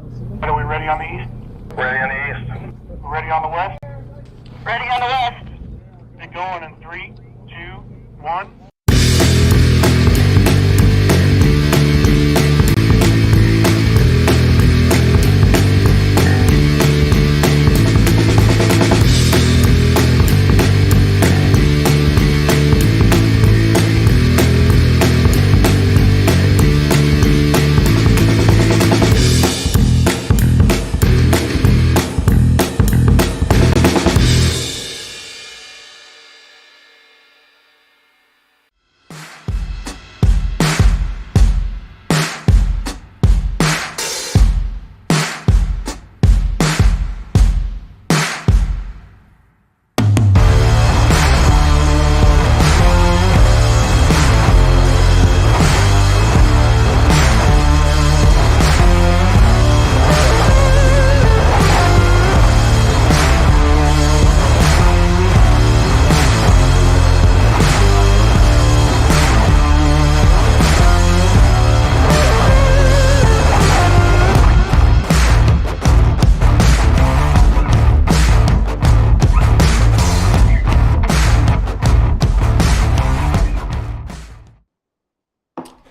Are we ready on the east? Ready on the east. Ready on the west? Ready on the west. Get going in 3, 2, 1.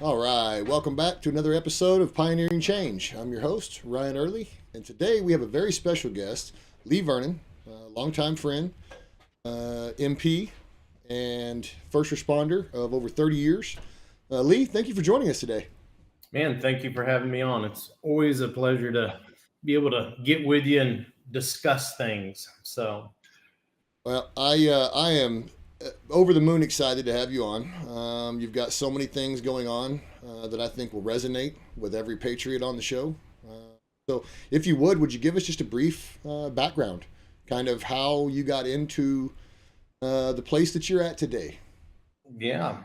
All right, welcome back to another episode of Pioneering Change. I'm your host, Ryan Early, and today we have a very special guest, Lee Vernon, a longtime friend, MP, and first responder of over 30 years. Lee, thank you for joining us today. Man, thank you for having me on. It's always a pleasure to be able to get with you and discuss things. Well, I am over the moon excited to have you on. You've got so many things going on that I think will resonate with every patriot on the show. So if you would you give us just a brief background, kind of how you got into the place that you're at today? Yeah,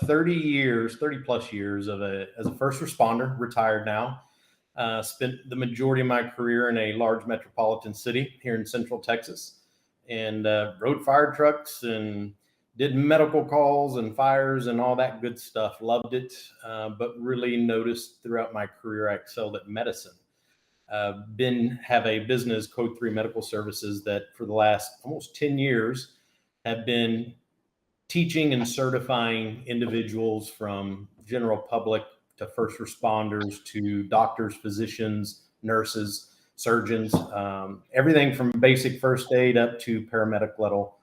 30 plus years as a first responder, retired now. Spent the majority of my career in a large metropolitan city here in Central Texas, and rode fire trucks and did medical calls and fires and all that good stuff. Loved it, but really noticed throughout my career I excelled at medicine. Have a business, Code 3 Medical Services, that for the last almost 10 years have been teaching and certifying individuals from general public to first responders to doctors, physicians, nurses, surgeons, everything from basic first aid up to paramedic level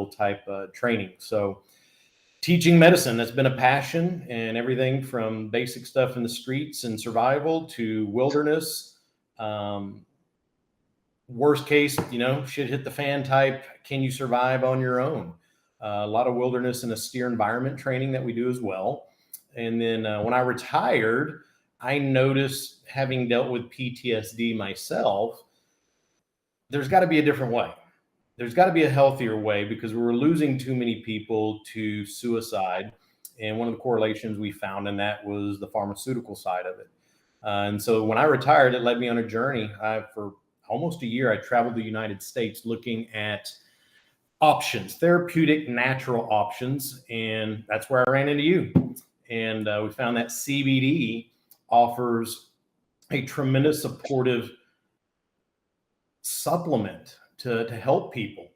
type training. So teaching medicine, that's been a passion, and everything from basic stuff in the streets and survival to wilderness. Worst case, shit hit the fan type. Can you survive on your own? A lot of wilderness and austere environment training that we do as well. And then when I retired, I noticed, having dealt with PTSD myself, there's got to be a different way. There's got to be a healthier way, because we're losing too many people to suicide. And one of the correlations we found in that was the pharmaceutical side of it. And so when I retired, it led me on a journey. For almost a year, I traveled the United States looking at options, therapeutic, natural options. And that's where I ran into you. And we found that CBD offers a tremendous supportive supplement to help people.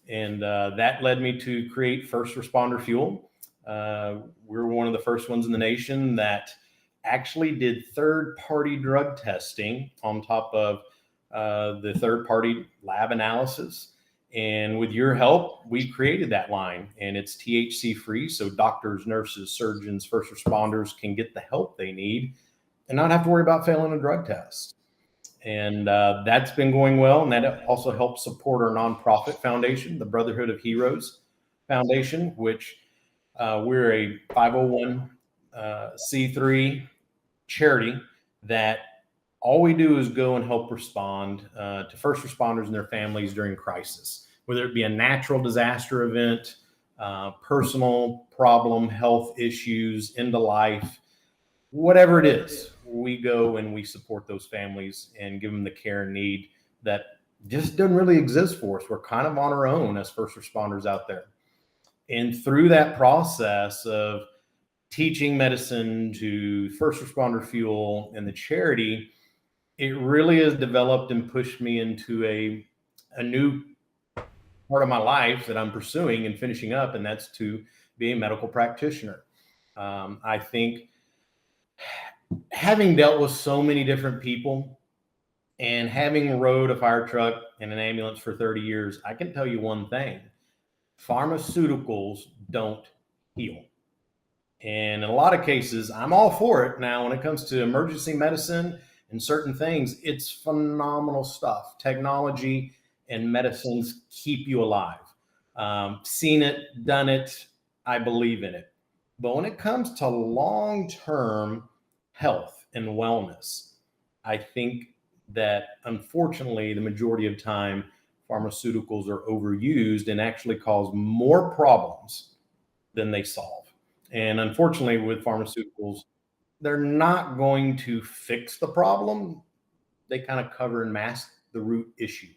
And that led me to create First Responder Fuel. We're one of the first ones in the nation that actually did third-party drug testing on top of the third-party lab analysis. And with your help, we created that line, and it's THC free. So doctors, nurses, surgeons, first responders can get the help they need and not have to worry about failing a drug test. And that's been going well. And that also helps support our nonprofit foundation, the Brotherhood of Heroes Foundation, which we're a 501c3 charity that all we do is go and help respond to first responders and their families during crisis, whether it be a natural disaster event, personal problem, health issues, end of life, whatever it is. We go and we support those families and give them the care and need that just doesn't really exist for us. We're kind of on our own as first responders out there. And through that process of teaching medicine to First Responder Fuel and the charity, it really has developed and pushed me into a new part of my life that I'm pursuing and finishing up, and that's to be a medical practitioner. I think having dealt with so many different people and having rode a fire truck and an ambulance for 30 years, I can tell you one thing: pharmaceuticals don't heal. And in a lot of cases, I'm all for it. Now, when it comes to emergency medicine and certain things, it's phenomenal stuff. Technology and medicines keep you alive. Seen it, done it, I believe in it. But when it comes to long-term health and wellness, I think that unfortunately, the majority of time, pharmaceuticals are overused and actually cause more problems than they solve. And unfortunately, with pharmaceuticals, they're not going to fix the problem. They kind of cover and mask the root issue.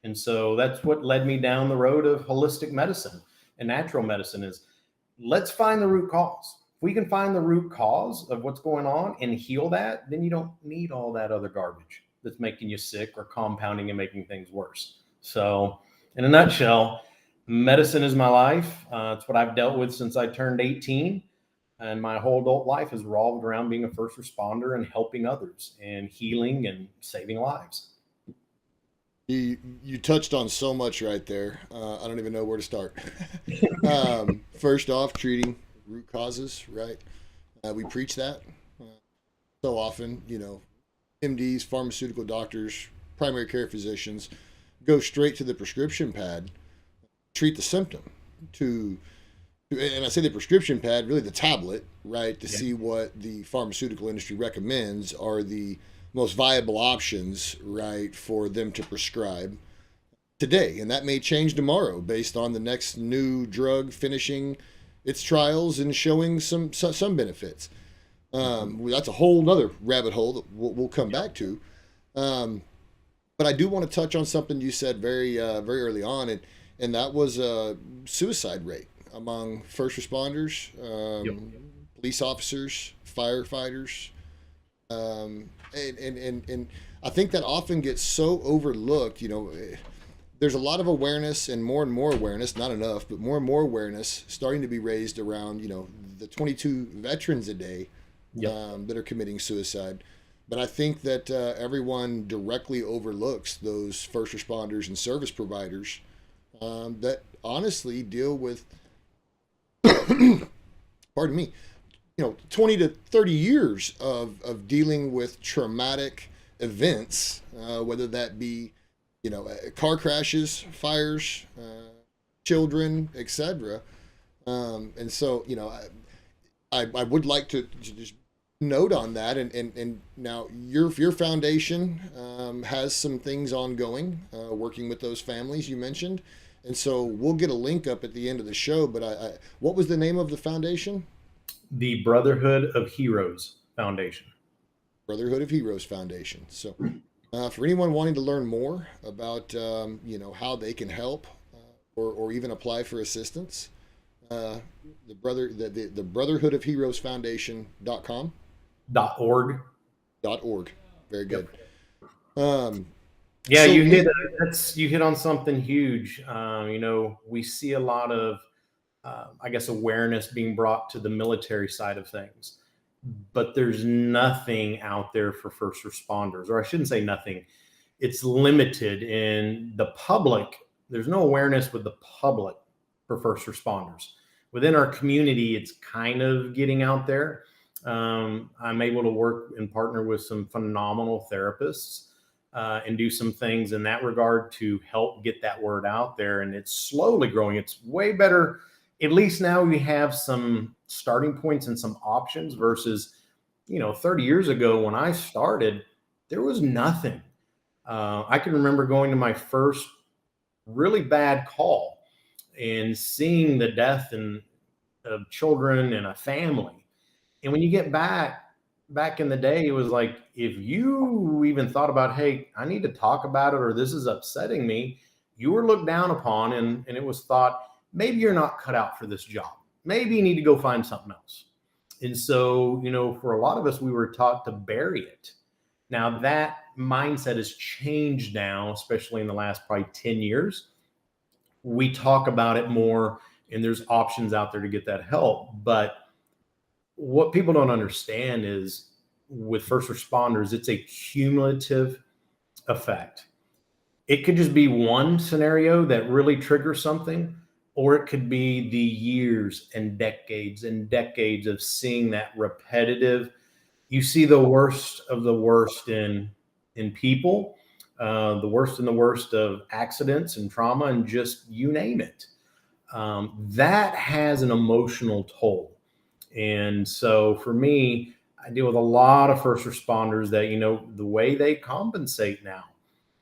And so that's what led me down the road of holistic medicine and natural medicine is let's find the root cause. If we can find the root cause of what's going on and heal that, then you don't need all that other garbage that's making you sick or compounding and making things worse. So in a nutshell, medicine is my life. It's what I've dealt with since I turned 18. And my whole adult life has revolved around being a first responder and helping others and healing and saving lives. You touched on so much right there. I don't even know where to start. First off, treating root causes, right? We preach that so often, MDs, pharmaceutical doctors, primary care physicians go straight to the prescription pad, treat the symptom and I say the prescription pad, really the tablet, right? To see what the pharmaceutical industry recommends are the most viable options, right, for them to prescribe today. And that may change tomorrow based on the next new drug finishing its trials and showing some benefits. That's a whole nother rabbit hole that we'll come back to. But I do want to touch on something you said very early on, and that was suicide rate among first responders, police officers, firefighters. And I think that often gets so overlooked. There's a lot of awareness and more awareness, not enough, but more and more awareness starting to be raised around, the 22 veterans a day that are committing suicide. But I think that everyone directly overlooks those first responders and service providers that honestly deal with, pardon me, 20 to 30 years of dealing with traumatic events, whether that be, car crashes, fires, children, etc. And so, I would like to just note on that. And now your foundation has some things ongoing, working with those families you mentioned. And so we'll get a link up at the end of the show. But what was the name of the foundation? The Brotherhood of Heroes Foundation. Brotherhood of Heroes Foundation. So for anyone wanting to learn more about, how they can help or even apply for assistance, the Brotherhood of Heroes Foundation.com. .org. Very good. Yeah, so you hit on something huge. We see a lot of, awareness being brought to the military side of things, but there's nothing out there for first responders, or I shouldn't say nothing. It's limited in the public. There's no awareness with the public for first responders. Within our community, it's kind of getting out there. I'm able to work and partner with some phenomenal therapists and do some things in that regard to help get that word out there. And it's slowly growing. It's way better. At least now we have some starting points and some options versus, 30 years ago when I started, there was nothing. I can remember going to my first really bad call and seeing the death of children and a family. And when you get back in the day, it was like, if you even thought about, hey, I need to talk about it, or this is upsetting me, you were looked down upon, and it was thought, maybe you're not cut out for this job. Maybe you need to go find something else. And so, for a lot of us, we were taught to bury it. Now that mindset has changed now, especially in the last probably 10 years. We talk about it more, and there's options out there to get that help. But what people don't understand is with first responders, it's a cumulative effect. It could just be one scenario that really triggers something, or it could be the years and decades of seeing that repetitive. You see the worst of the worst in people, the worst of accidents and trauma, and just you name it. That has an emotional toll. And so for me, I deal with a lot of first responders that, the way they compensate now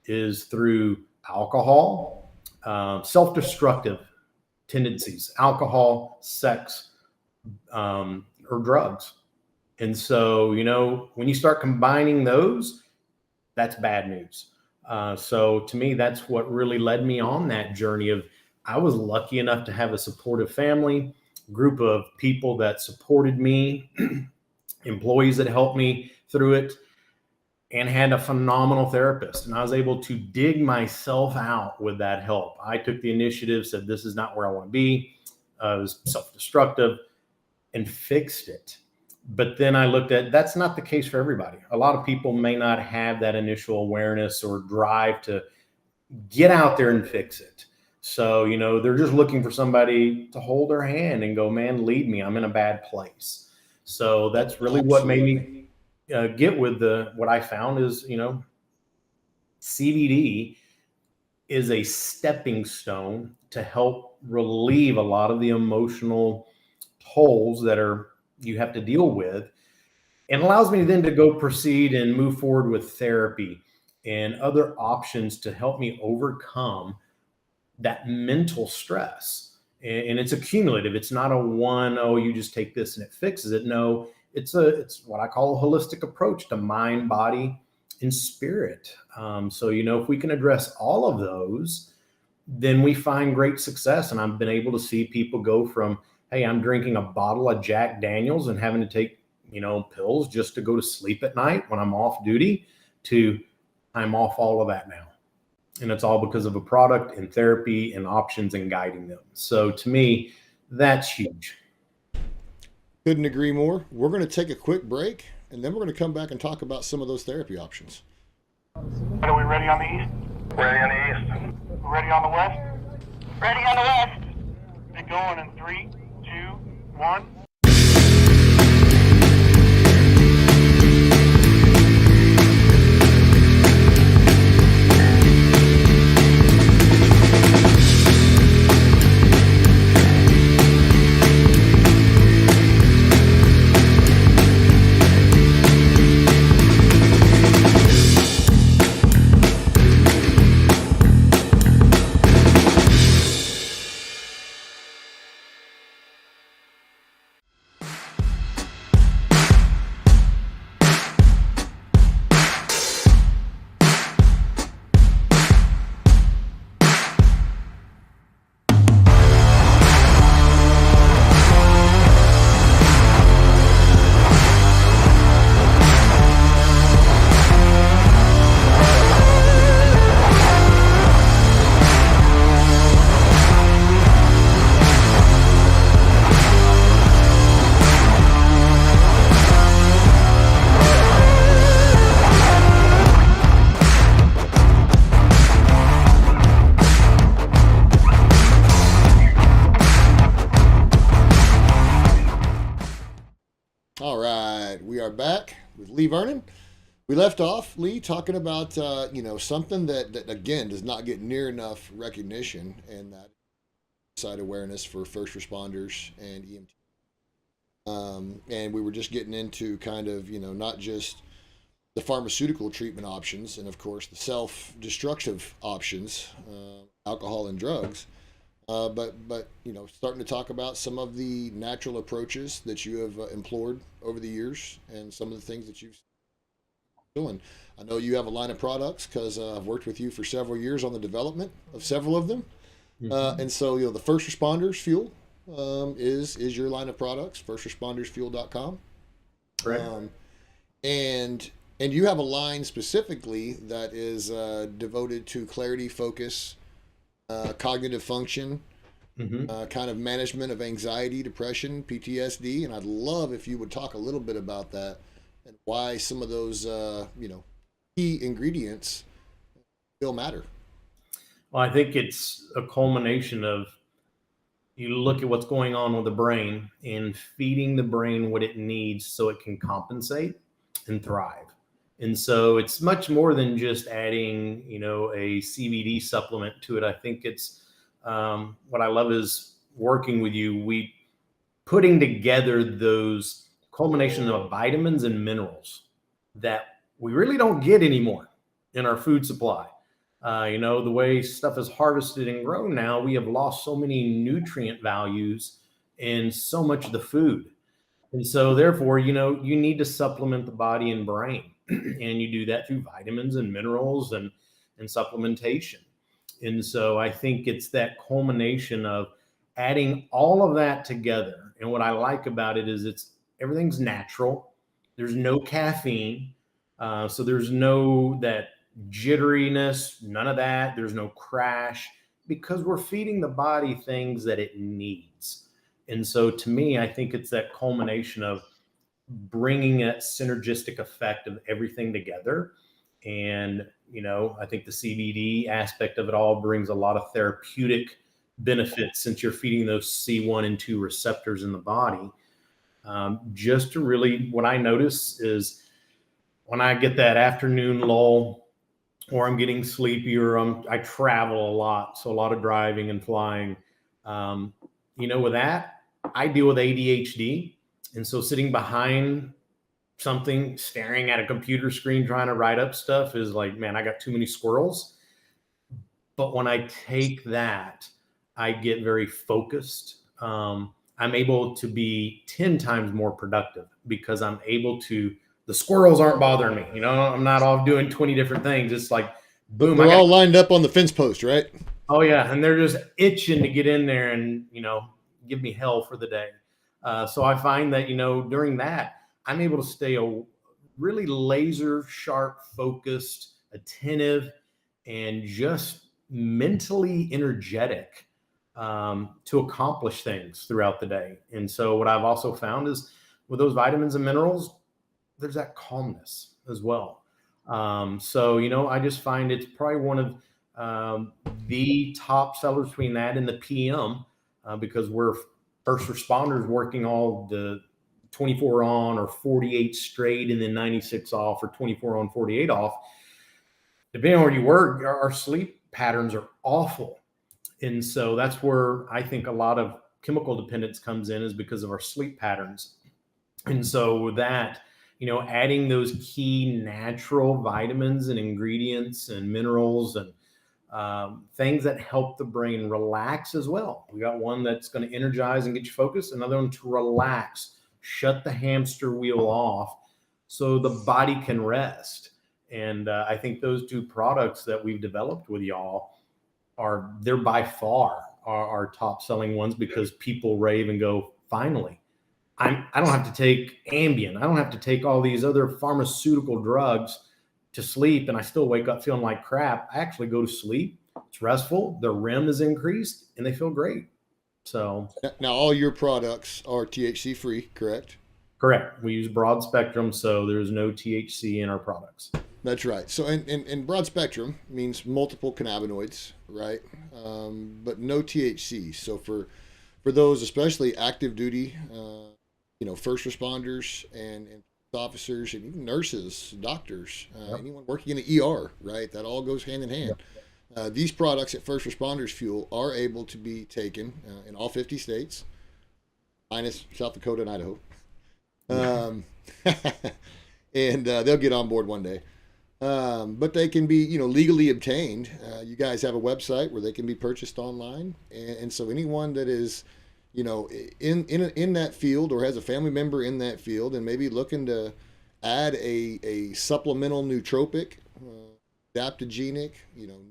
is through alcohol, self-destructive tendencies, alcohol, sex, or drugs. And so, when you start combining those, that's bad news. So to me, that's what really led me on that journey of, I was lucky enough to have a supportive family, group of people that supported me, employees that helped me through it, and had a phenomenal therapist. And I was able to dig myself out with that help. I took the initiative, said, this is not where I want to be. I was self-destructive, and fixed it. But then I looked at, that's not the case for everybody. A lot of people may not have that initial awareness or drive to get out there and fix it. So, they're just looking for somebody to hold their hand and go, man, lead me. I'm in a bad place. So that's really what made me get with what I found is, CBD is a stepping stone to help relieve a lot of the emotional tolls that you have to deal with, and allows me then to go proceed and move forward with therapy and other options to help me overcome that mental stress. And it's accumulative. It's not a one, you just take this and it fixes it. No, it's what I call a holistic approach to mind, body, and spirit. So, if we can address all of those, then we find great success. And I've been able to see people go from, hey, I'm drinking a bottle of Jack Daniels and having to take, pills just to go to sleep at night when I'm off duty, to I'm off all of that now. And it's all because of a product and therapy and options and guiding them. So to me, that's huge. Couldn't agree more. We're going to take a quick break, and then we're going to come back and talk about some of those therapy options. Are we ready on the east? Ready on the east. Ready on the west? Ready on the west. Get going in 3, 2, 1. All right, we are back with Lee Vernon. We left off, Lee, talking about something that again does not get near enough recognition, and that side awareness for first responders and EMT. And we were just getting into kind of not just the pharmaceutical treatment options, and of course the self-destructive options, alcohol and drugs. But starting to talk about some of the natural approaches that you have employed over the years, and some of the things that you've doing. I know you have a line of products because I've worked with you for several years on the development of several of them. Mm-hmm. And so the First Responders Fuel is your line of products, firstresponders.fuel.com. Right. And And you have a line specifically that is devoted to clarity, focus, cognitive function, kind of management of anxiety, depression, PTSD. And I'd love if you would talk a little bit about that and why some of those, key ingredients still matter. Well, I think it's a culmination of you look at what's going on with the brain and feeding the brain what it needs so it can compensate and thrive. And so it's much more than just adding, a CBD supplement to it. I think it's what I love is working with you. We putting together those culmination of vitamins and minerals that we really don't get anymore in our food supply. The way stuff is harvested and grown now, we have lost so many nutrient values in so much of the food. And so therefore, you need to supplement the body and brain. And you do that through vitamins and minerals and supplementation. And so I think it's that culmination of adding all of that together. And what I like about it is everything's natural. There's no caffeine. So there's no that jitteriness, none of that. There's no crash because we're feeding the body things that it needs. And so to me, I think it's that culmination of bringing that synergistic effect of everything together. And, I think the CBD aspect of it all brings a lot of therapeutic benefits since you're feeding those C1 and 2 receptors in the body. Just to really, what I notice is when I get that afternoon lull or I'm getting sleepy or I travel a lot. So a lot of driving and flying, with that, I deal with ADHD. And so sitting behind something, staring at a computer screen, trying to write up stuff is like, man, I got too many squirrels. But when I take that, I get very focused. I'm able to be 10 times more productive because I'm able to, the squirrels aren't bothering me. I'm not off doing 20 different things. It's like, boom. They're all lined up on the fence post, right? Oh yeah. And they're just itching to get in there and, give me hell for the day. So I find that, during that, I'm able to stay a really laser sharp, focused, attentive, and just mentally energetic to accomplish things throughout the day. And so what I've also found is with those vitamins and minerals, there's that calmness as well. So, I just find it's probably one of the top sellers between that and the PM because we're first responders working all the 24 on or 48 straight and then 96 off or 24 on, 48 off. Depending on where you work, our sleep patterns are awful. And so that's where I think a lot of chemical dependence comes in is because of our sleep patterns. And so with that, adding those key natural vitamins and ingredients and minerals and things that help the brain relax as well. We got one that's going to energize and get you focused, another one to relax, shut the hamster wheel off so the body can rest. And I think those two products that we've developed with y'all they're by far our top selling ones because people rave and go, finally, I don't have to take Ambien. I don't have to take all these other pharmaceutical drugs to sleep. And I still wake up feeling like crap. I actually go to sleep. It's restful. The REM is increased and they feel great. So now all your products are THC free, correct? Correct. We use broad spectrum. So there's no THC in our products. That's right. So, and broad spectrum means multiple cannabinoids, right? But no THC. So for those, especially active duty, first responders and officers and even nurses, doctors, anyone working in the ER, right? That all goes hand in hand. These products at First Responders Fuel are able to be taken in all 50 states, minus South Dakota and Idaho. And they'll get on board one day. But they can be, legally obtained. You guys have a website where they can be purchased online. And so anyone that is, in that field or has a family member in that field and maybe looking to add a supplemental nootropic, adaptogenic,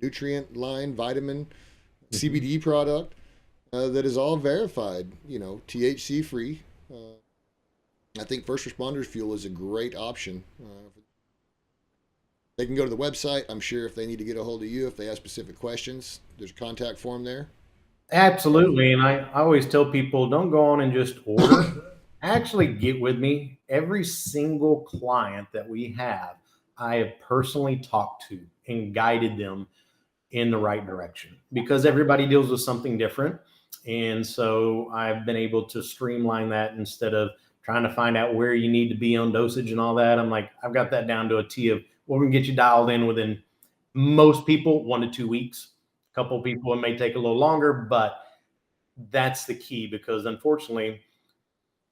nutrient line, vitamin, CBD product that is all verified, THC free. I think First Responders Fuel is a great option. They can go to the website. I'm sure if they need to get a hold of you, if they have specific questions, there's a contact form there. Absolutely. And I always tell people, don't go on and just order. Actually get with me. Every single client that we have, I have personally talked to and guided them in the right direction, because everybody deals with something different. And so I've been able to streamline that instead of trying to find out where you need to be on dosage and all that. I'm like, I've got that down to a T of we're going to get you dialed in within, most people, 1 to 2 weeks. A couple of people, it may take a little longer, but that's the key, because unfortunately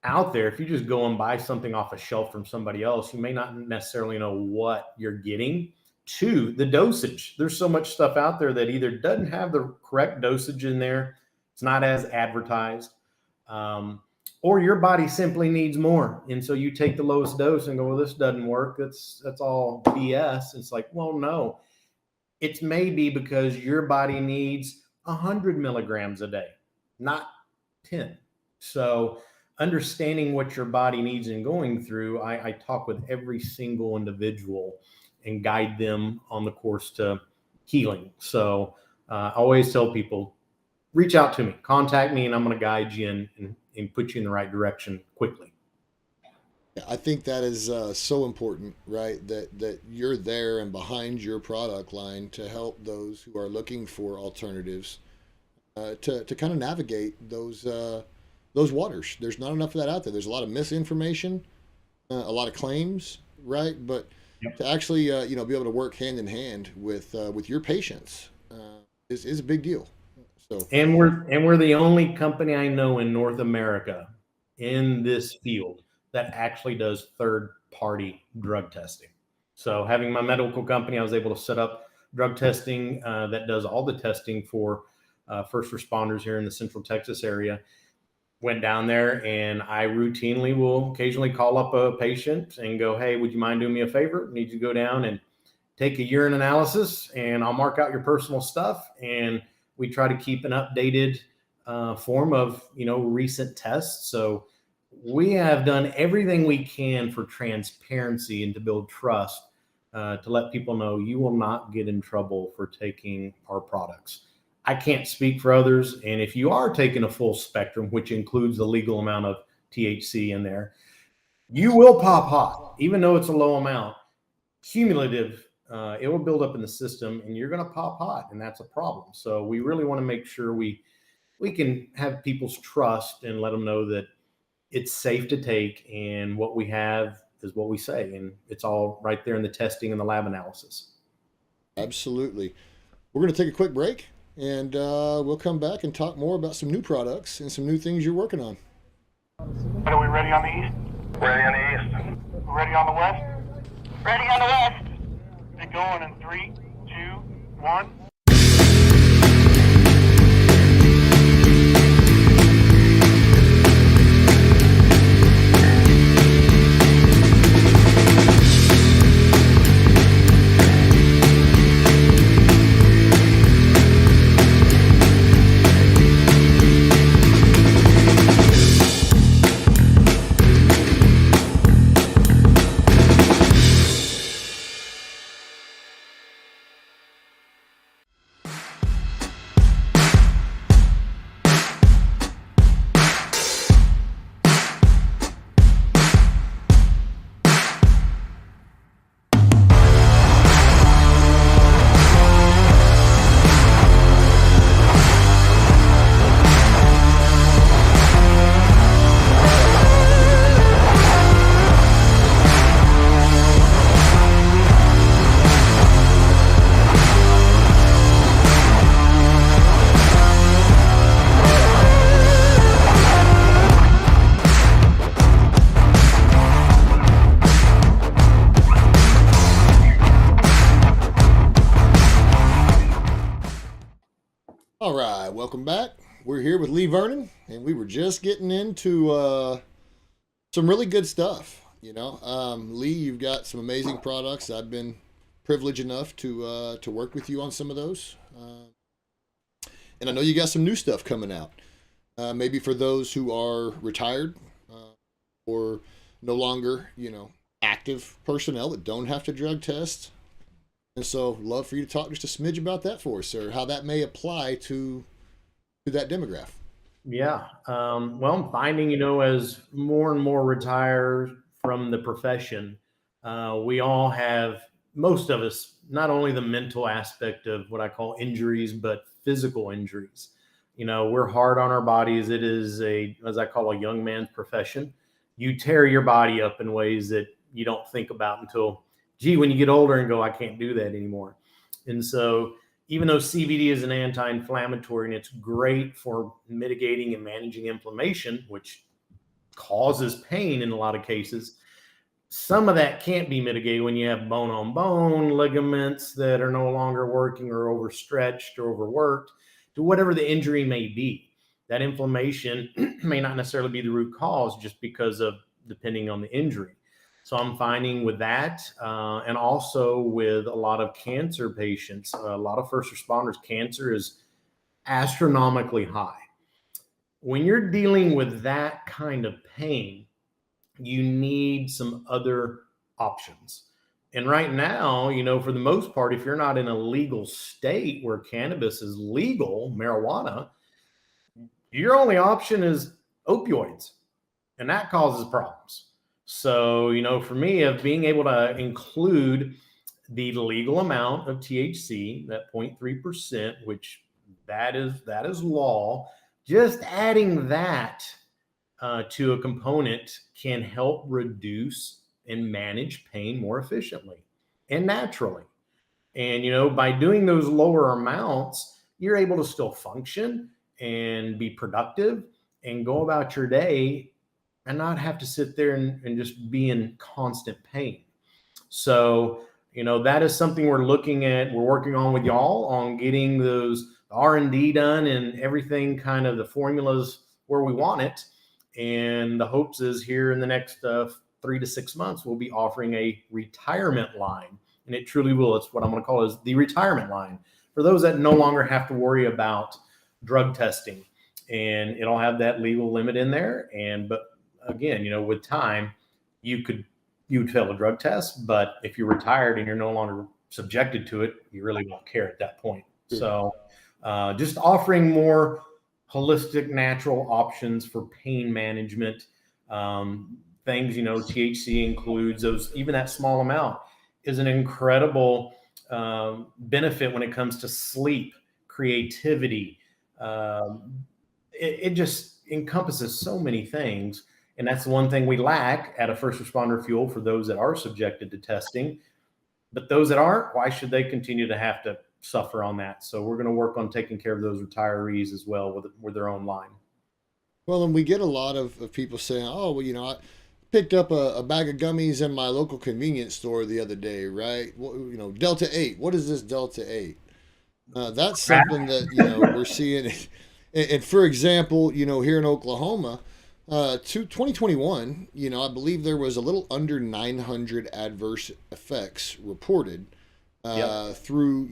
out there, if you just go and buy something off a shelf from somebody else, you may not necessarily know what you're getting. To the dosage, there's so much stuff out there that either doesn't have the correct dosage in there, it's not as advertised, or your body simply needs more. And so you take the lowest dose and go, well, this doesn't work. That's all BS. It's like, well, no, it's maybe because your body needs 100 milligrams a day, not 10. So understanding what your body needs and going through, I talk with every single individual and guide them on the course to healing. So I always tell people, reach out to me, contact me, and I'm going to guide you and put you in the right direction quickly. Yeah, I think that is so important, right? That you're there and behind your product line to help those who are looking for alternatives to kind of navigate those waters. There's not enough of that out there. There's a lot of misinformation, a lot of claims, right? But to actually be able to work hand in hand with your patients is a big deal. So and we're the only company I know in North America in this field that actually does third-party drug testing. So having my medical company, I was able to set up drug testing that does all the testing for first responders here in the Central Texas area. Went down there, and I routinely will occasionally call up a patient and go, hey, would you mind doing me a favor? I need you to go down and take a urine analysis, and I'll mark out your personal stuff. And we try to keep an updated form of, recent tests. So we have done everything we can for transparency and to build trust, to let people know you will not get in trouble for taking our products. I can't speak for others. And if you are taking a full spectrum, which includes the legal amount of THC in there, you will pop hot, even though it's a low amount. Cumulative, it will build up in the system and you're going to pop hot, and that's a problem. So we really want to make sure we can have people's trust and let them know that it's safe to take, and what we have is what we say. And it's all right there in the testing and the lab analysis. Absolutely. We're going to take a quick break. And we'll come back and talk more about some new products and some new things you're working on. Are we ready on the east? Ready on the east. Ready on the west? Ready on the west. Get going in 3, 2, 1. All right, welcome back. We're here with Lee Vernon, and we were just getting into some really good stuff. Lee, you've got some amazing products. I've been privileged enough to work with you on some of those, and I know you got some new stuff coming out. Maybe for those who are retired or no longer, active personnel that don't have to drug test. And so love for you to talk just a smidge about that for us, sir, how that may apply to that demographic. Yeah. Well, I'm finding, as more and more retire from the profession, we all have, most of us, not only the mental aspect of what I call injuries, but physical injuries. We're hard on our bodies. It is as I call, a young man's profession. You tear your body up in ways that you don't think about until, when you get older and go, I can't do that anymore. And so even though CBD is an anti-inflammatory and it's great for mitigating and managing inflammation, which causes pain in a lot of cases, some of that can't be mitigated when you have bone on bone ligaments that are no longer working or overstretched or overworked, to whatever the injury may be. That inflammation may not necessarily be the root cause, just because of depending on the injury. So I'm finding with that, and also with a lot of cancer patients, a lot of first responders, cancer is astronomically high. When you're dealing with that kind of pain, you need some other options. And right now, for the most part, if you're not in a legal state where cannabis is legal, marijuana, your only option is opioids, and that causes problems. So, for me, of being able to include the legal amount of THC, that 0.3%, which that is law, just adding that to a component can help reduce and manage pain more efficiently and naturally. And, by doing those lower amounts, you're able to still function and be productive and go about your day and not have to sit there and just be in constant pain. So, that is something we're looking at. We're working on with y'all on getting those R&D done and everything, kind of the formulas where we want it. And the hopes is here in the next 3 to 6 months, we'll be offering a retirement line. And it truly will. It's what I'm going to call is the retirement line for those that no longer have to worry about drug testing. And it'll have that legal limit in there. But again, with time, you would fail a drug test, but if you're retired and you're no longer subjected to it, you really won't care at that point. So just offering more holistic, natural options for pain management. Things, THC includes those, even that small amount is an incredible benefit when it comes to sleep, creativity. It just encompasses so many things. And that's the one thing we lack at a first responder fuel for those that are subjected to testing. But those that aren't, why should they continue to have to suffer on that? So we're going to work on taking care of those retirees as well with their own line. Well, and we get a lot of people saying, oh, well, I picked up a bag of gummies in my local convenience store the other day, right? Well, Delta 8. What is this Delta 8? That's something that, we're seeing. And for example, here in Oklahoma, 2021, I believe there was a little under 900 adverse effects reported through,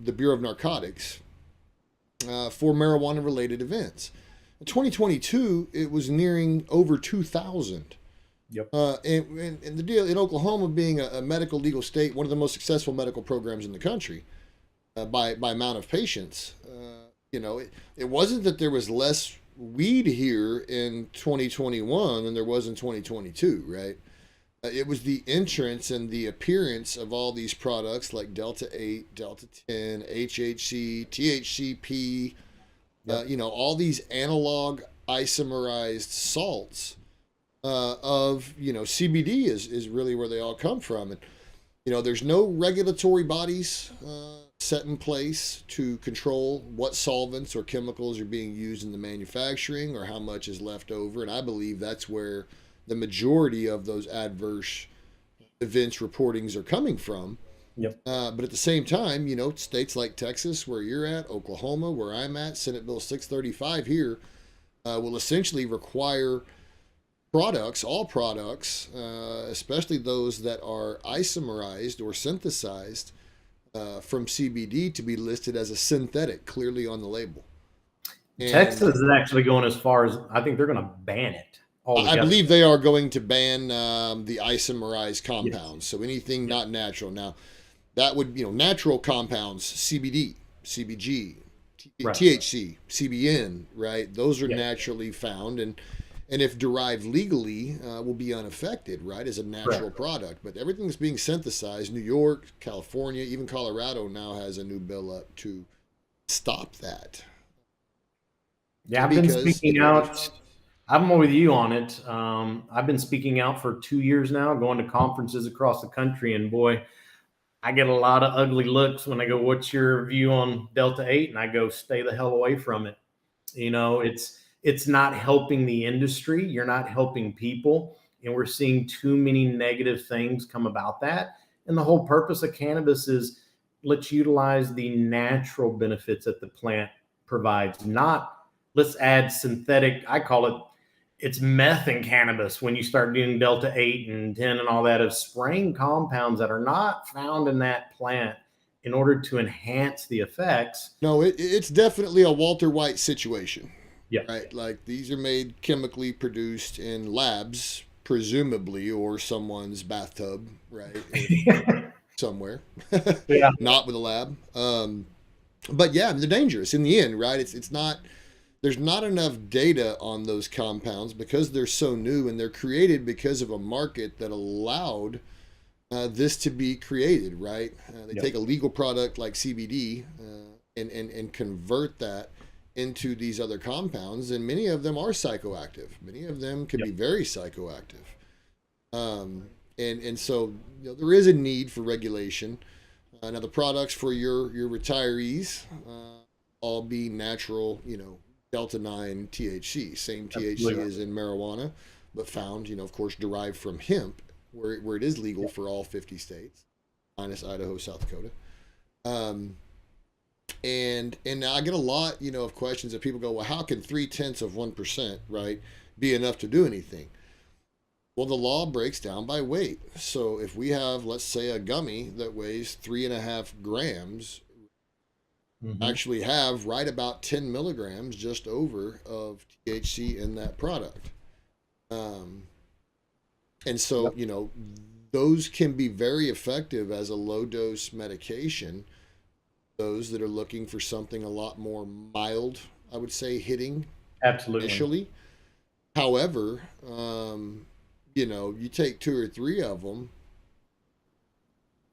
the Bureau of Narcotics for marijuana-related events. In 2022, it was nearing over 2,000. Yep. And the deal in Oklahoma being a medical legal state, one of the most successful medical programs in the country by amount of patients, it wasn't that there was less weed here in 2021 than there was in 2022, right? It was the entrance and the appearance of all these products like Delta 8, Delta 10, HHC, THCP, all these analog isomerized salts of, CBD is really where they all come from. And, there's no regulatory bodies set in place to control what solvents or chemicals are being used in the manufacturing or how much is left over. And I believe that's where the majority of those adverse events reportings are coming from. Yep. But at the same time, states like Texas, where you're at, Oklahoma, where I'm at, Senate Bill 635 here, will essentially require all products, especially those that are isomerized or synthesized from CBD, to be listed as a synthetic clearly on the label. And Texas is actually going as far as, I think they're going to ban it altogether. I believe they are going to ban the isomerized compounds. Yes. So anything not natural. Now, that would, natural compounds, CBD, CBG, Right. THC, CBN, right? Those are Yeah. naturally found, and if derived legally, will be unaffected, right, as a natural product. But everything's being synthesized. New York, California, even Colorado now has a new bill up to stop that. Yeah, I've been Because speaking it- out. I'm with you on it. I've been speaking out for 2 years now, going to conferences across the country, and boy, I get a lot of ugly looks when I go, "What's your view on Delta 8?" And I go, "Stay the hell away from it." It's not helping the industry. You're not helping people, and we're seeing too many negative things come about that. And the whole purpose of cannabis is let's utilize the natural benefits that the plant provides, not let's add synthetic. I call it, it's meth in cannabis when you start doing Delta 8 and 10 and all that, of spraying compounds that are not found in that plant in order to enhance the effects. No, it's definitely a Walter White situation. Yeah. Right. Like, these are made chemically produced in labs, presumably, or someone's bathtub, right? Somewhere. Yeah. Not with a lab. But yeah, they're dangerous in the end, right? It's not, there's not enough data on those compounds because they're so new, and they're created because of a market that allowed this to be created, right? They take a legal product like CBD and convert that into these other compounds, and many of them are psychoactive. Many of them can be very psychoactive. And so there is a need for regulation. Now, the products for your retirees all be natural, Delta 9 THC, same THC as in marijuana, but found, of course, derived from hemp, where it is legal for all 50 states, minus Idaho, South Dakota. And now I get a lot, of questions that people go, well, how can 0.3%, right, be enough to do anything? Well, the law breaks down by weight. So if we have, let's say, a gummy that weighs 3.5 grams, actually have right about 10 milligrams just over of THC in that product. And so, those can be very effective as a low dose medication. Those that are looking for something a lot more mild, I would say, hitting Absolutely. initially. However, you take 2 or 3 of them,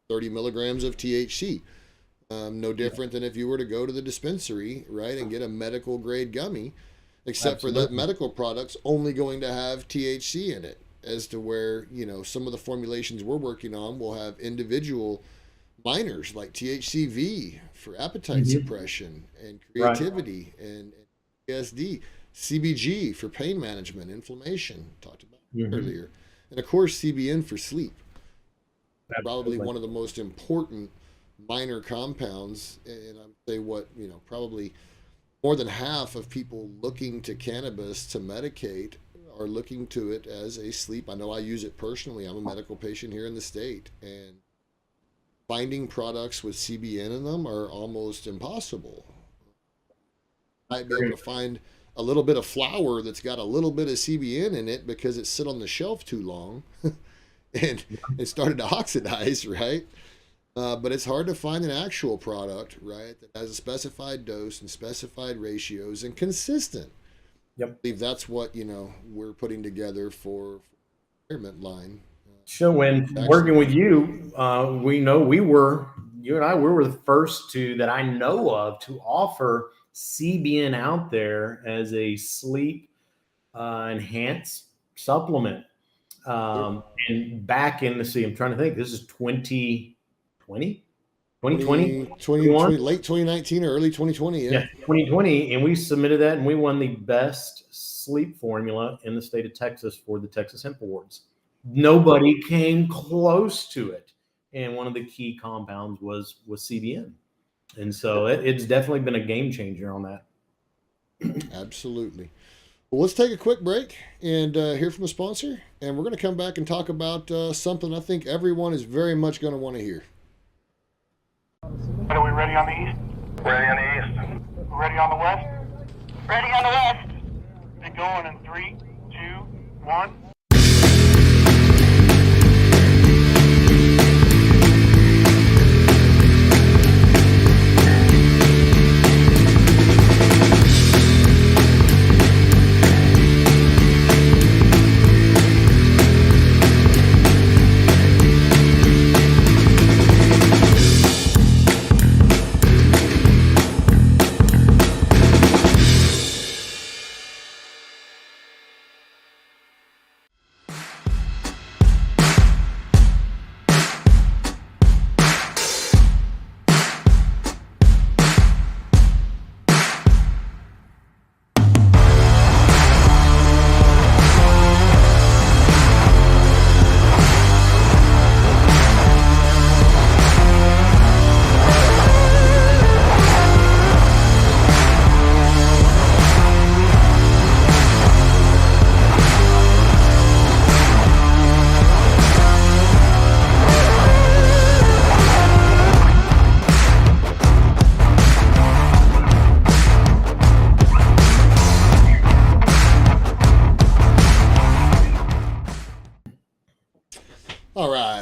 30 milligrams of THC. No different than if you were to go to the dispensary, right, and get a medical grade gummy, except for that medical product's only going to have THC in it, as to where, some of the formulations we're working on will have individual minors like THCV for appetite suppression and creativity, and PSD, CBG for pain management, inflammation, talked about earlier, and of course CBN for sleep. Probably one of the most important minor compounds, and I would say probably more than half of people looking to cannabis to medicate are looking to it as a sleep. I know I use it personally. I'm a medical patient here in the state, and finding products with CBN in them are almost impossible. Might be able to find a little bit of flour that's got a little bit of CBN in it because it sit on the shelf too long and it started to oxidize, right? But it's hard to find an actual product, right, that has a specified dose and specified ratios and consistent. I believe that's what, we're putting together for Experiment Line. So when working with you, we know you and I were the first that I know of to offer CBN out there as a sleep enhanced supplement. And back in, I'm trying to think, this is 2020, late 2019 or early 2020. Yeah, 2020. And we submitted that, and we won the best sleep formula in the state of Texas for the Texas Hemp Awards. Nobody came close to it. And one of the key compounds was CBN. And so it's definitely been a game changer on that. Absolutely. Well, let's take a quick break and hear from a sponsor. And we're going to come back and talk about something I think everyone is very much going to want to hear. Are we ready on the east? Ready on the east. Ready on the west? Ready on the west. Get going in 3, 2, 1.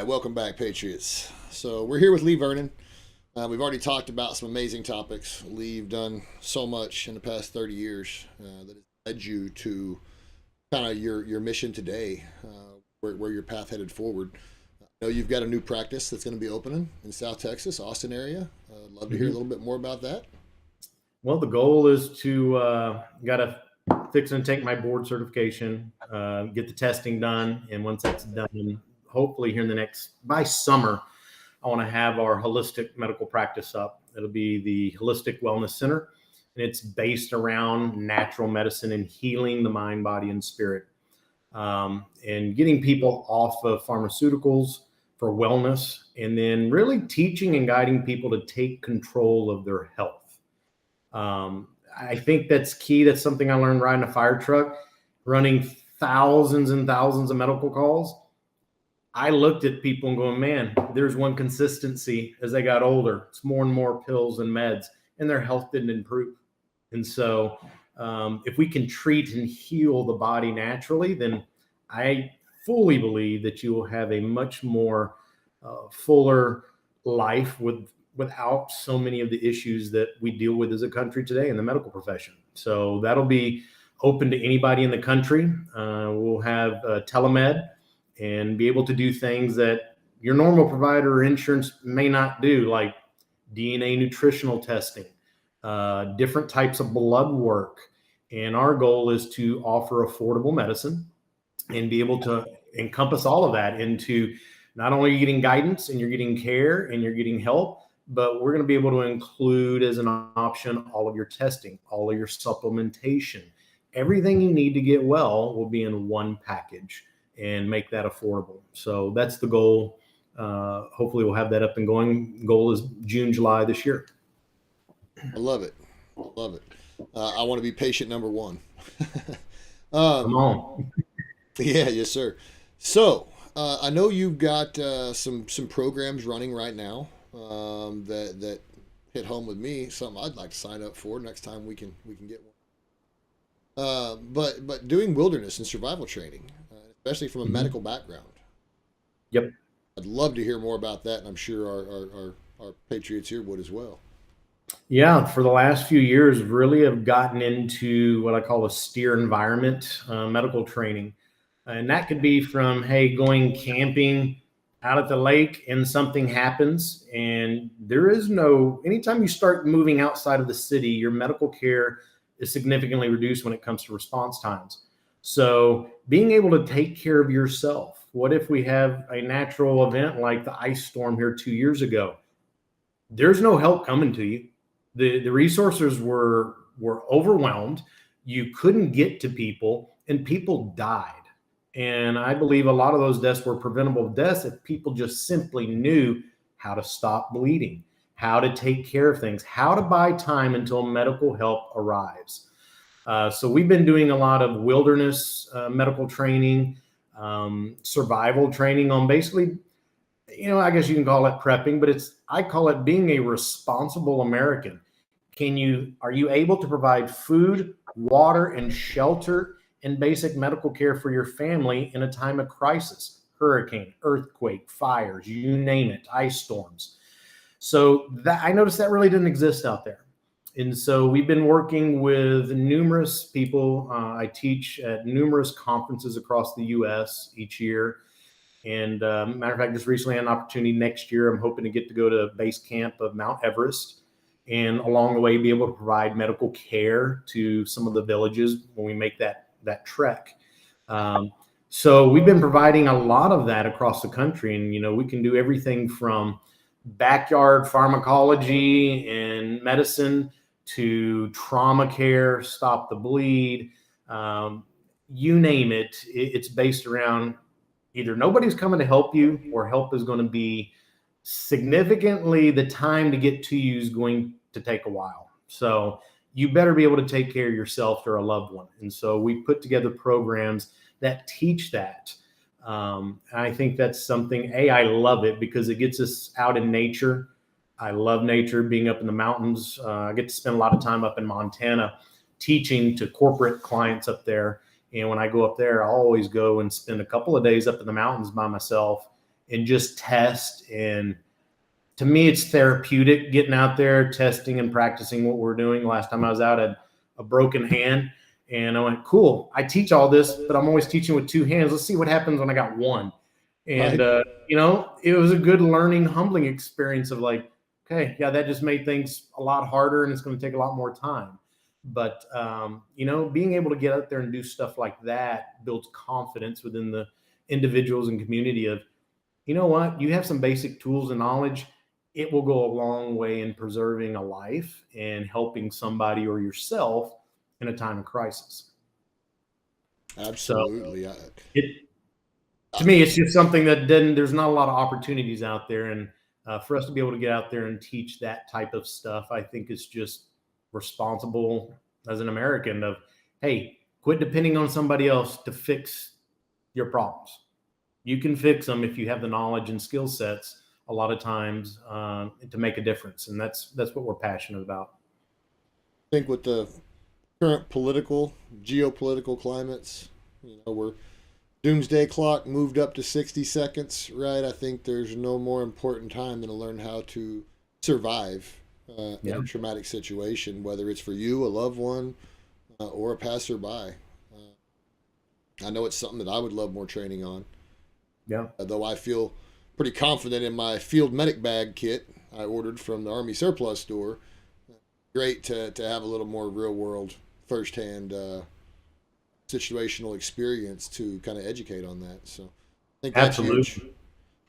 welcome back, Patriots. So we're here with Lee Vernon. We've already talked about some amazing topics. Lee, you've done so much in the past 30 years that has led you to kind of your mission today, where your path headed forward. I know you've got a new practice that's going to be opening in South Texas, Austin area. I'd love to hear a little bit more about that. Well, the goal is to got to fix and take my board certification, get the testing done, and once that's done, hopefully here in by summer, I want to have our holistic medical practice up. It'll be the Holistic Wellness Center, and it's based around natural medicine and healing the mind, body, and spirit, and getting people off of pharmaceuticals for wellness, and then really teaching and guiding people to take control of their health. I think that's key. That's something I learned riding a fire truck, running thousands and thousands of medical calls. I looked at people and going, man, there's one consistency as they got older. It's more and more pills and meds, and their health didn't improve. And so if we can treat and heal the body naturally, then I fully believe that you will have a much more fuller life without so many of the issues that we deal with as a country today in the medical profession. So that'll be open to anybody in the country. We'll have telemed and be able to do things that your normal provider or insurance may not do, like DNA nutritional testing, different types of blood work. And our goal is to offer affordable medicine and be able to encompass all of that into not only you're getting guidance and you're getting care and you're getting help, but we're going to be able to include as an option all of your testing, all of your supplementation. Everything you need to get well will be in one package and make that affordable. So that's the goal. Hopefully we'll have that up and going. Goal is June, July this year. I love it. I love it. I want to be patient number one. Come on. Yeah, yes, sir. So I know you've got some programs running right now that hit home with me. Something I'd like to sign up for next time we can get one. But doing wilderness and survival training, especially from a medical background. Yep. I'd love to hear more about that, and I'm sure our Patriots here would as well. Yeah, for the last few years, really have gotten into what I call a steer environment medical training. And that could be from, hey, going camping out at the lake and something happens. And there is anytime you start moving outside of the city, your medical care is significantly reduced when it comes to response times. So being able to take care of yourself. What if we have a natural event like the ice storm here 2 years ago? There's no help coming to you. The resources were overwhelmed. You couldn't get to people, and people died. And I believe a lot of those deaths were preventable deaths if people just simply knew how to stop bleeding, how to take care of things, how to buy time until medical help arrives. So we've been doing a lot of wilderness medical training, survival training on basically, I guess you can call it prepping, but I call it being a responsible American. Are you able to provide food, water, and shelter and basic medical care for your family in a time of crisis, hurricane, earthquake, fires, you name it, ice storms? So that I noticed that really didn't exist out there. And so we've been working with numerous people. I teach at numerous conferences across the U.S. each year. And matter of fact, just recently had an opportunity next year. I'm hoping to get to go to base camp of Mount Everest, and along the way be able to provide medical care to some of the villages when we make that trek. So we've been providing a lot of that across the country. And, we can do everything from backyard pharmacology and medicine to trauma care, stop the bleed, you name it. It's based around either nobody's coming to help you, or help is going to be significantly, the time to get to you is going to take a while. So you better be able to take care of yourself or a loved one. And so we put together programs that teach that. I think that's something, I love it because it gets us out in nature. I love nature, being up in the mountains. I get to spend a lot of time up in Montana teaching to corporate clients up there. And when I go up there, I always go and spend a couple of days up in the mountains by myself and just test. And to me, it's therapeutic getting out there, testing and practicing what we're doing. Last time I was out, I had a broken hand, and I went, cool, I teach all this, but I'm always teaching with two hands. Let's see what happens when I got one. And, you know, it was a good learning, humbling experience of like, okay, yeah, that just made things a lot harder, and it's going to take a lot more time. But, you know, being able to get out there and do stuff like that builds confidence within the individuals and community of, you know what, you have some basic tools and knowledge. It will go a long way in preserving a life and helping somebody or yourself in a time of crisis. Absolutely. So to me, it's just something that there's not a lot of opportunities out there. And for us to be able to get out there and teach that type of stuff, I think is just responsible as an American of, hey, quit depending on somebody else to fix your problems. You can fix them if you have the knowledge and skill sets a lot of times to make a difference. And that's what we're passionate about. I think with the current geopolitical climates, you know, we're doomsday clock moved up to 60 seconds, right? I think there's no more important time than to learn how to survive in a traumatic situation, whether it's for you, a loved one, or a passerby. I know it's something that I would love more training on. Yeah. Though I feel pretty confident in my field medic bag kit I ordered from the Army surplus store. Great to have a little more real world, firsthand situational experience to kind of educate on that. So I think that's absolutely.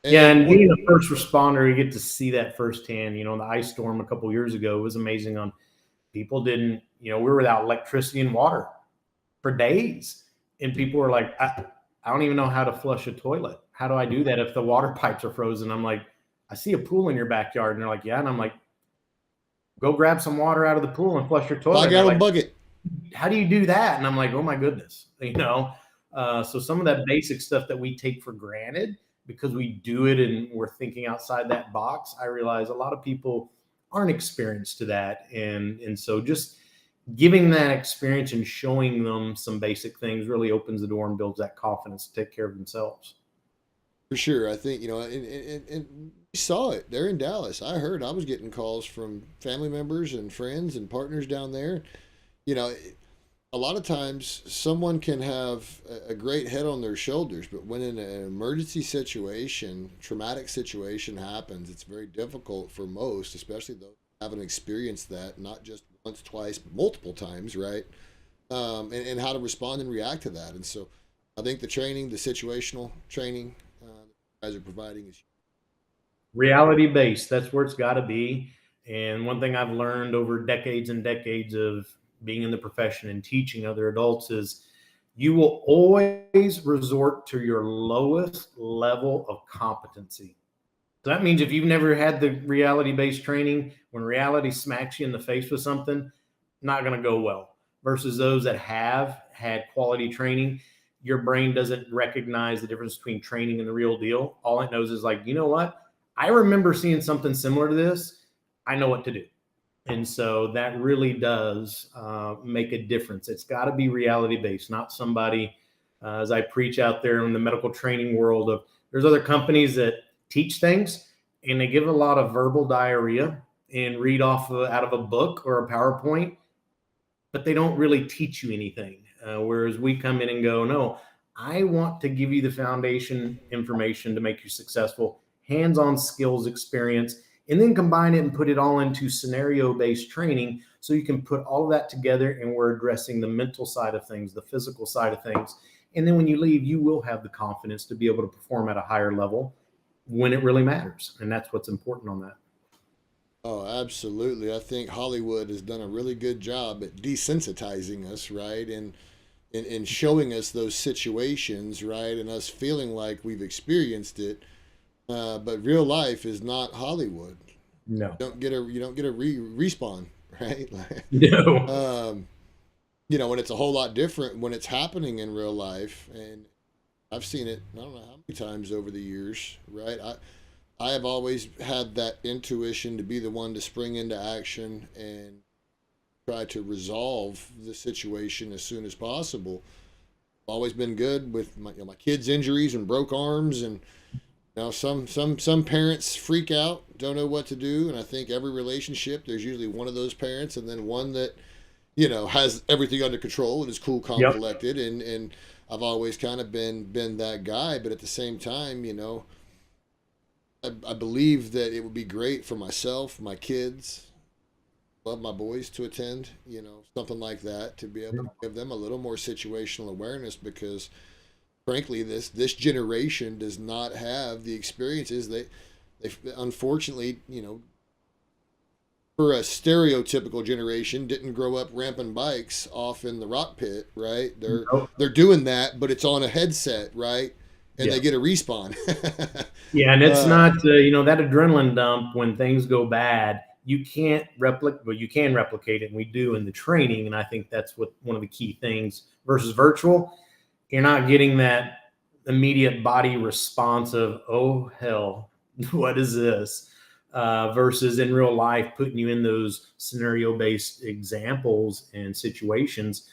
And being a first responder, you get to see that firsthand. You know, the ice storm a couple of years ago was amazing. On people didn't, you know, we were without electricity and water for days, and people were like, I don't even know how to flush a toilet. How do I do that if the water pipes are frozen? I'm like, I see a pool in your backyard, and they're like, yeah, and I'm like, go grab some water out of the pool and flush your toilet. 5-gallon bucket. How do you do that? And I'm like, oh my goodness, you know. So some of that basic stuff that we take for granted because we do it and we're thinking outside that box, I realize a lot of people aren't experienced to that. And so just giving that experience and showing them some basic things really opens the door and builds that confidence to take care of themselves. For sure. I think, you know, and we saw it there in Dallas. I was getting calls from family members and friends and partners down there. You know, a lot of times someone can have a great head on their shoulders, but when in an emergency situation, traumatic situation happens, it's very difficult for most, especially those who haven't experienced that, not just once, twice, but multiple times, right? And how to respond and react to that. And so I think the training, the situational training that you guys are providing is reality-based. That's where it's got to be. And one thing I've learned over decades and decades of being in the profession and teaching other adults is you will always resort to your lowest level of competency. So that means if you've never had the reality-based training, when reality smacks you in the face with something, not going to go well. Versus those that have had quality training, your brain doesn't recognize the difference between training and the real deal. All it knows is like, you know what? I remember seeing something similar to this. I know what to do. And so that really does make a difference. It's got to be reality-based, not somebody, as I preach out there in the medical training world, of there's other companies that teach things and they give a lot of verbal diarrhea and read off out of a book or a PowerPoint, but they don't really teach you anything. Whereas we come in and go, no, I want to give you the foundation information to make you successful, hands-on skills experience, and then combine it and put it all into scenario-based training so you can put all of that together, and we're addressing the mental side of things, the physical side of things. And then when you leave, you will have the confidence to be able to perform at a higher level when it really matters. And that's what's important on that. Oh, absolutely. I think Hollywood has done a really good job at desensitizing us, right? And showing us those situations, right? And us feeling like we've experienced it. But real life is not Hollywood. No. You don't get a respawn, right? No. You know, when it's a whole lot different when it's happening in real life. And I've seen it, I don't know how many times over the years, right? I have always had that intuition to be the one to spring into action and try to resolve the situation as soon as possible. I've always been good with my kids' injuries and broke arms, and Now, some parents freak out, don't know what to do, and I think every relationship there's usually one of those parents, and then one that has everything under control and is cool, calm, Yep. collected, and I've always kind of been that guy, but at the same time, I believe that it would be great for myself, my kids, love my boys to attend, something like that, to be able to give them a little more situational awareness, because frankly, this generation does not have the experiences. They unfortunately, for a stereotypical generation, didn't grow up ramping bikes off in the rock pit, right? They're doing that, but it's on a headset, right? And they get a respawn. Yeah, and it's not that adrenaline dump when things go bad. You can't replicate, but you can replicate it, and we do in the training. And I think that's one of the key things versus virtual. You're not getting that immediate body response of, oh, hell, what is this? Versus in real life, putting you in those scenario-based examples and situations,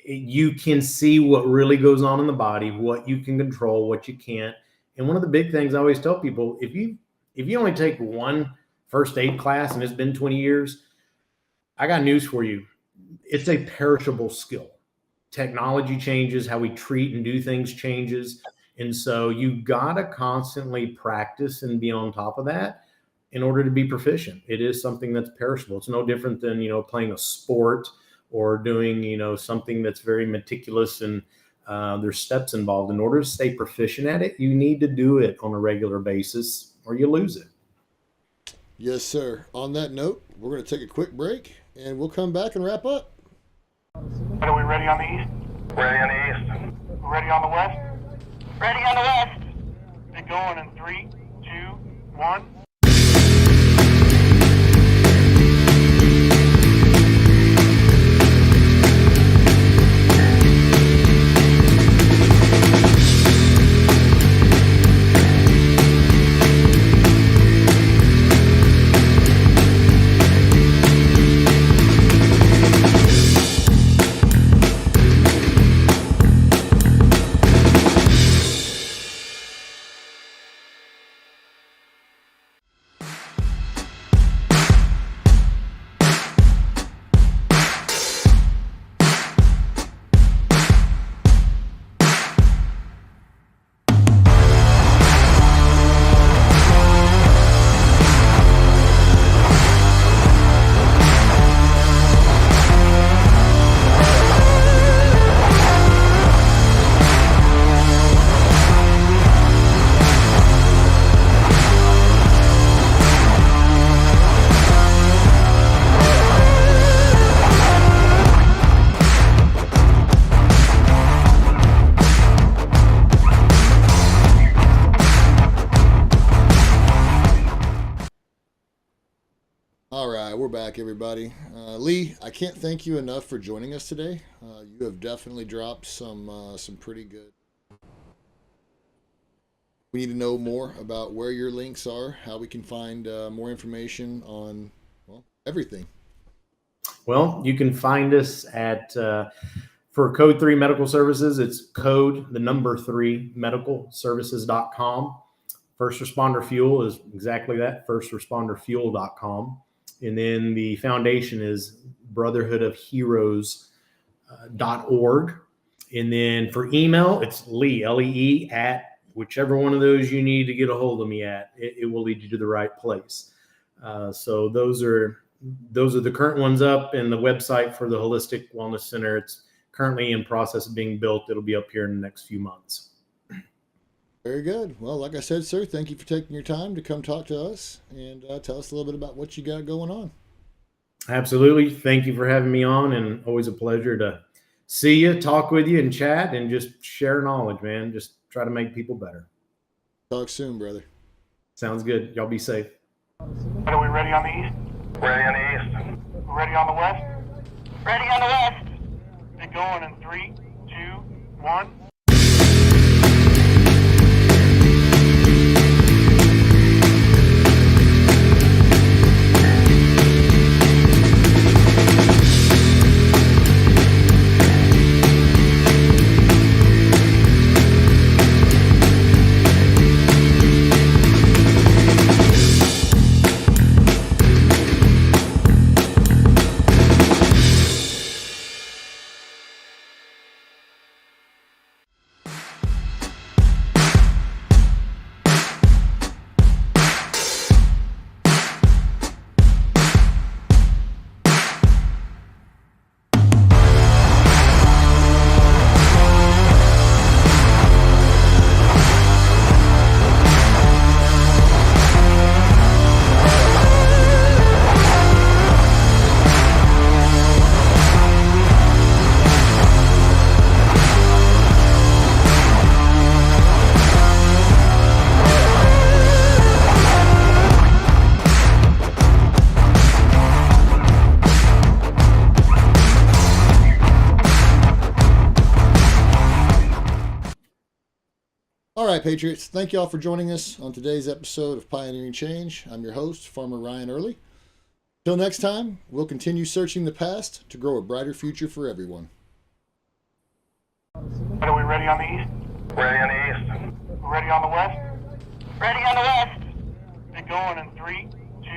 you can see what really goes on in the body, what you can control, what you can't. And one of the big things I always tell people, if you only take one first aid class and it's been 20 years, I got news for you. It's a perishable skill. Technology changes, how we treat and do things changes. And so you got to constantly practice and be on top of that in order to be proficient. It is something that's perishable. It's no different than, playing a sport or doing, something that's very meticulous and there's steps involved. In order to stay proficient at it, you need to do it on a regular basis or you lose it. Yes, sir. On that note, we're going to take a quick break and we'll come back and wrap up. Are we ready on the east? Ready on the east. Ready on the west? Ready on the west. Get going in 3, 2, 1. All right, we're back, everybody. Lee, I can't thank you enough for joining us today. You have definitely dropped some pretty good. We need to know more about where your links are, how we can find more information on, everything. Well, you can find us at, for Code 3 Medical Services, it's code, the number 3, medicalservices.com. First Responder Fuel is exactly that, firstresponderfuel.com. And then the foundation is brotherhoodofheroes.org. And then for email, it's Lee, Lee, at whichever one of those you need to get a hold of me at. It will lead you to the right place. So those are the current ones up, and the website for the Holistic Wellness Center, it's currently in process of being built. It'll be up here in the next few months. Very good. Well, like I said, sir, thank you for taking your time to come talk to us and tell us a little bit about what you got going on. Absolutely. Thank you for having me on, and always a pleasure to see you, talk with you, and chat, and just share knowledge, man. Just try to make people better. Talk soon, brother. Sounds good. Y'all be safe. Are we ready on the east? Ready on the east. Ready on the west? Ready on the west. Get going in 3, 2, 1. All right, Patriots. Thank you all for joining us on today's episode of Pioneering Change. I'm your host, Farmer Ryan Early. Till next time, we'll continue searching the past to grow a brighter future for everyone. Are we ready on the east? Ready on the east. Ready on the west? Ready on the west. Get going in 3, 2,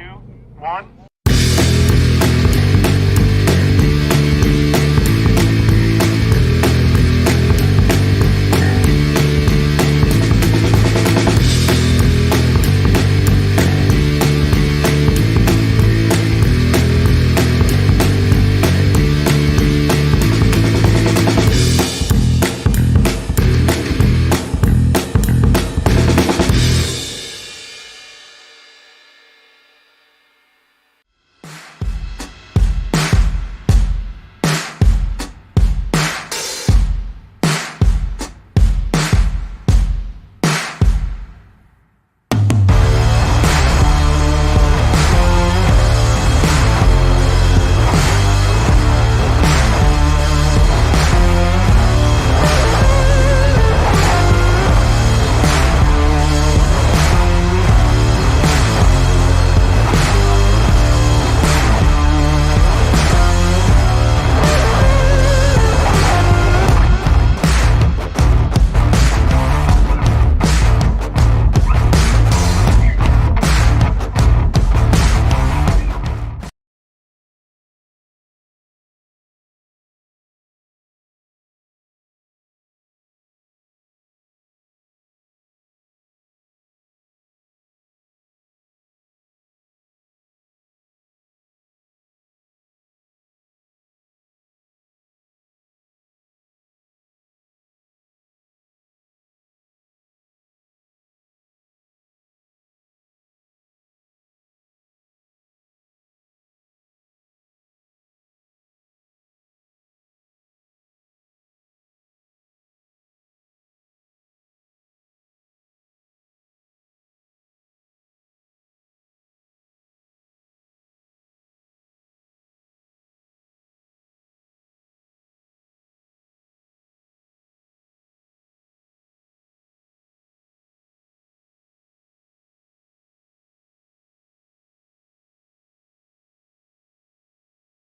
1.